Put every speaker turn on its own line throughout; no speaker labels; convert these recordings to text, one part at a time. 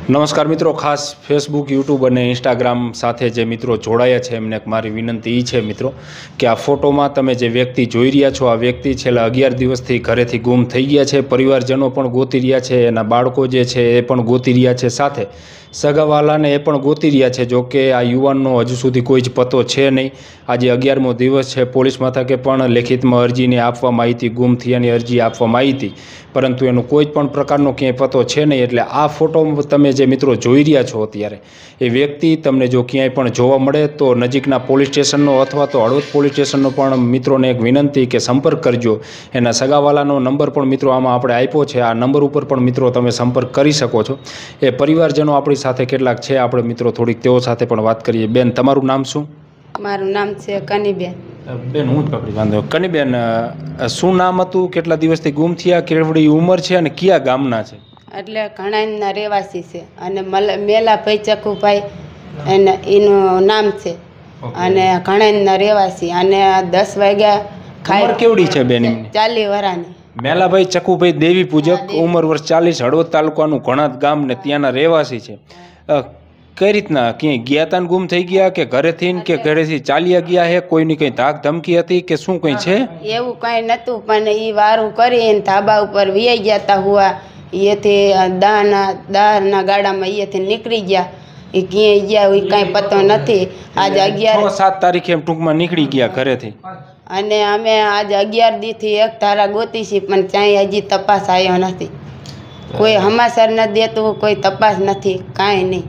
નમસ્કાર મિત્રો, ખાસ ફેસબુક, યુટ્યુબ અને ઇન્સ્ટાગ્રામ સાથે જે મિત્રો જોડાયા છે એમને મારી વિનંતી એ છે મિત્રો કે આ ફોટોમાં તમે જે વ્યક્તિ જોઈ રહ્યા છો, આ વ્યક્તિ છેલ્લા 11 દિવસથી ઘરેથી ગુમ થઈ ગયા છે। પરિવારજનો પણ ગોતી રહ્યા છે, એના બાળકો જે છે એ પણ ગોતી રહ્યા છે, સાથે સગાવાલાને એ પણ ગોતી રહ્યા છે। જો કે આ યુવાનનો હજુ સુધી કોઈ જ પતો છે નહીં। આજે 11મો દિવસ છે। પોલીસ મથકે પણ લેખિતમાં અરજીને આપવામાં આવી હતી, ગુમ થયાની અરજી આપવામાં આવી હતી, પરંતુ એનો કોઈ પણ પ્રકારનો ક્યાંય પતો છે નહીં। એટલે આ ફોટો તમે જે મિત્રો જોઈ રહ્યા છો અત્યારે, એ વ્યક્તિ તમને જો ક્યાંય પણ જોવા મળે તો નજીકના પોલીસ સ્ટેશનનો અથવા તો હળવદ પોલીસ સ્ટેશનનો પણ મિત્રોને એક વિનંતી કે સંપર્ક કરજો। એના સગાવાલાનો નંબર પણ મિત્રો આમાં આપણે આપ્યો છે, આ નંબર ઉપર પણ મિત્રો તમે સંપર્ક કરી શકો છો। એ પરિવારજનો આપણી સાથે કેટલાક છે, આપણે મિત્રો થોડીક તેઓ સાથે પણ વાત કરીએ। બેન, તમારું નામ શું?
મારું નામ છે કનીબેન।
બેન, હું જ પકડી વાંધો। કનીબેન, શું નામ હતું, કેટલા દિવસથી ગુમ થયા, કેવડી ઉંમર છે અને કયા ગામના છે?
એટલે ઘણાના રહેવાસી છે અને મેલાભાઈ ચકુભાઈ એનું નામ છે અને ઘણાના રહેવાસી અને 10 વાગ્યા
ઉંમર કેવડી છે બેન એમની?
40 વર્ષની।
મેલાભાઈ ચકુભાઈ દેવી પૂજક, ઉંમર વર્ષ 40, હળવદ તાલુકાનું ઘણાદ ગામ ને ત્યાંના રહેવાસી છે। કઈ રીતના ક્યાંય ગયા તા ગુમ થઈ ગયા કે ઘરેથી કે ઘરેથી ચાલ્યા ગયા હે? કોઈની કઈ ધાક ધમકી હતી કે શું કઈ છે?
એવું કઈ નતું, પણ એ વારું કરીને ધાબા ઉપર વિયાઈ ગયા તા હુઆ। એથી દાળના ગાડામાં એથી નીકળી ગયા, એ ક્યાંય ગયા એ કાંઈ પતો નથી। આજે
7 તારીખે એમ ટૂંકમાં નીકળી ગયા ઘરેથી,
અને અમે આજે 11 દીથી એક ધારા ગોતી છે, પણ ક્યાંય હજી તપાસ આવ્યો નથી। કોઈ સમાચાર નથી દેતું, કોઈ તપાસ નથી, કાંઈ નહીં।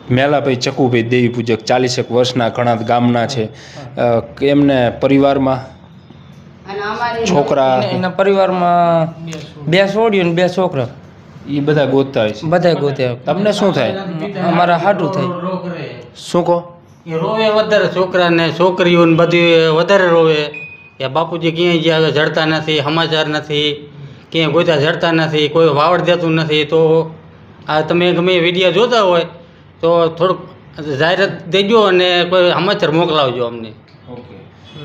મેલાભાઈ ચકુભાઈ દેવી પૂજક, 40 વર્ષના, ઘણા ગામના છે। એમને પરિવારમાં છોકરા,
એના પરિવારમાં 2 છોડીઓ ને 2 છોકરા,
એ બધા ગોતતા હોય છે?
બધા ગોત્યા।
તમને શું થાય?
અમારા હાટું થાય।
શું કહો?
એ રોવે વધારે, છોકરાને છોકરીઓને બધી વધારે રોવે કે બાપુજી ક્યાંય ગયા જડતા નથી, સમાચાર નથી, ક્યાંય ગોત્યા જડતા નથી, કોઈ વાવડ દેતું નથી। તો આ તમે ગમે વિડીયો જોતા હોય તો થોડુંક જાહેરાત દેજો અને કોઈ સમાચાર મોકલાવજો અમને।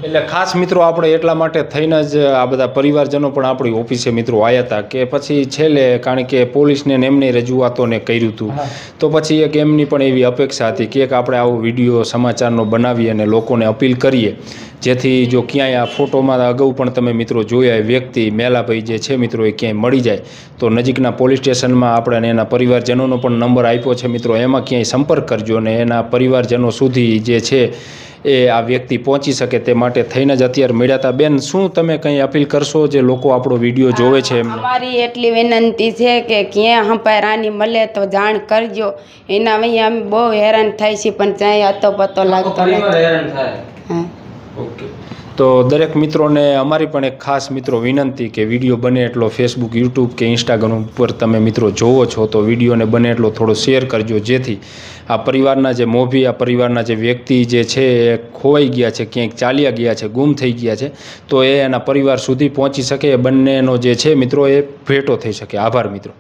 એટલે ખાસ મિત્રો આપણે એટલા માટે થઈને જ આ બધા પરિવારજનો પણ આપણી ઓફિસે મિત્રો આવ્યા હતા કે પછી છેલ્લે, કારણ કે પોલીસને એમની રજૂઆતોને કર્યું હતું, તો પછી એક એમની પણ એવી અપેક્ષા હતી કે એક આપણે આવો વિડીયો સમાચારનો બનાવીએ અને લોકોને અપીલ કરીએ, જેથી જો ક્યાંય આ ફોટોમાં અગાઉ પણ તમે મિત્રો જોયા વ્યક્તિ મેલાભાઈ જે છે મિત્રો, એ ક્યાંય મળી જાય તો નજીકના પોલીસ સ્ટેશનમાં આપણે એના પરિવારજનોનો પણ નંબર આપ્યો છે મિત્રો, એમાં ક્યાંય સંપર્ક કરજો અને એના પરિવારજનો સુધી જે છે એ આ વ્યક્તિ પહોંચી શકે તે માટે થઈને જ અત્યારે મળ્યા હતા। બેન, શું તમે કંઈ અપીલ કરશો જે લોકો આપણો વિડીયો જોવે છે એમને?
અમારી એટલી વિનંતી છે કે ક્યાં હંપારાની મળે તો જાણ કરજો। એના અહીંયા અમે બહુ હેરાન થાય છે, પણ ક્યાંય અતો પતો લાગતો નથી।
ઓકે, તો દરેક મિત્રોને અમારી પણ એક ખાસ મિત્રો વિનંતી કે વિડીયો બને એટલો ફેસબુક, યુટ્યુબ કે ઇન્સ્ટાગ્રામ ઉપર તમે મિત્રો જોવો છો તો વિડીયોને બને એટલો થોડો શેર કરજો, જેથી આ પરિવારના જે મોભી, આ પરિવારના જે વ્યક્તિ જે છે એ ખોવાઈ ગયા છે, ક્યાંક ચાલ્યા ગયા છે, ગુમ થઈ ગયા છે, તો એ એના પરિવાર સુધી પહોંચી શકે, એ બંનેનો જે છે મિત્રો એ ભેટો થઈ શકે। આભાર મિત્રો।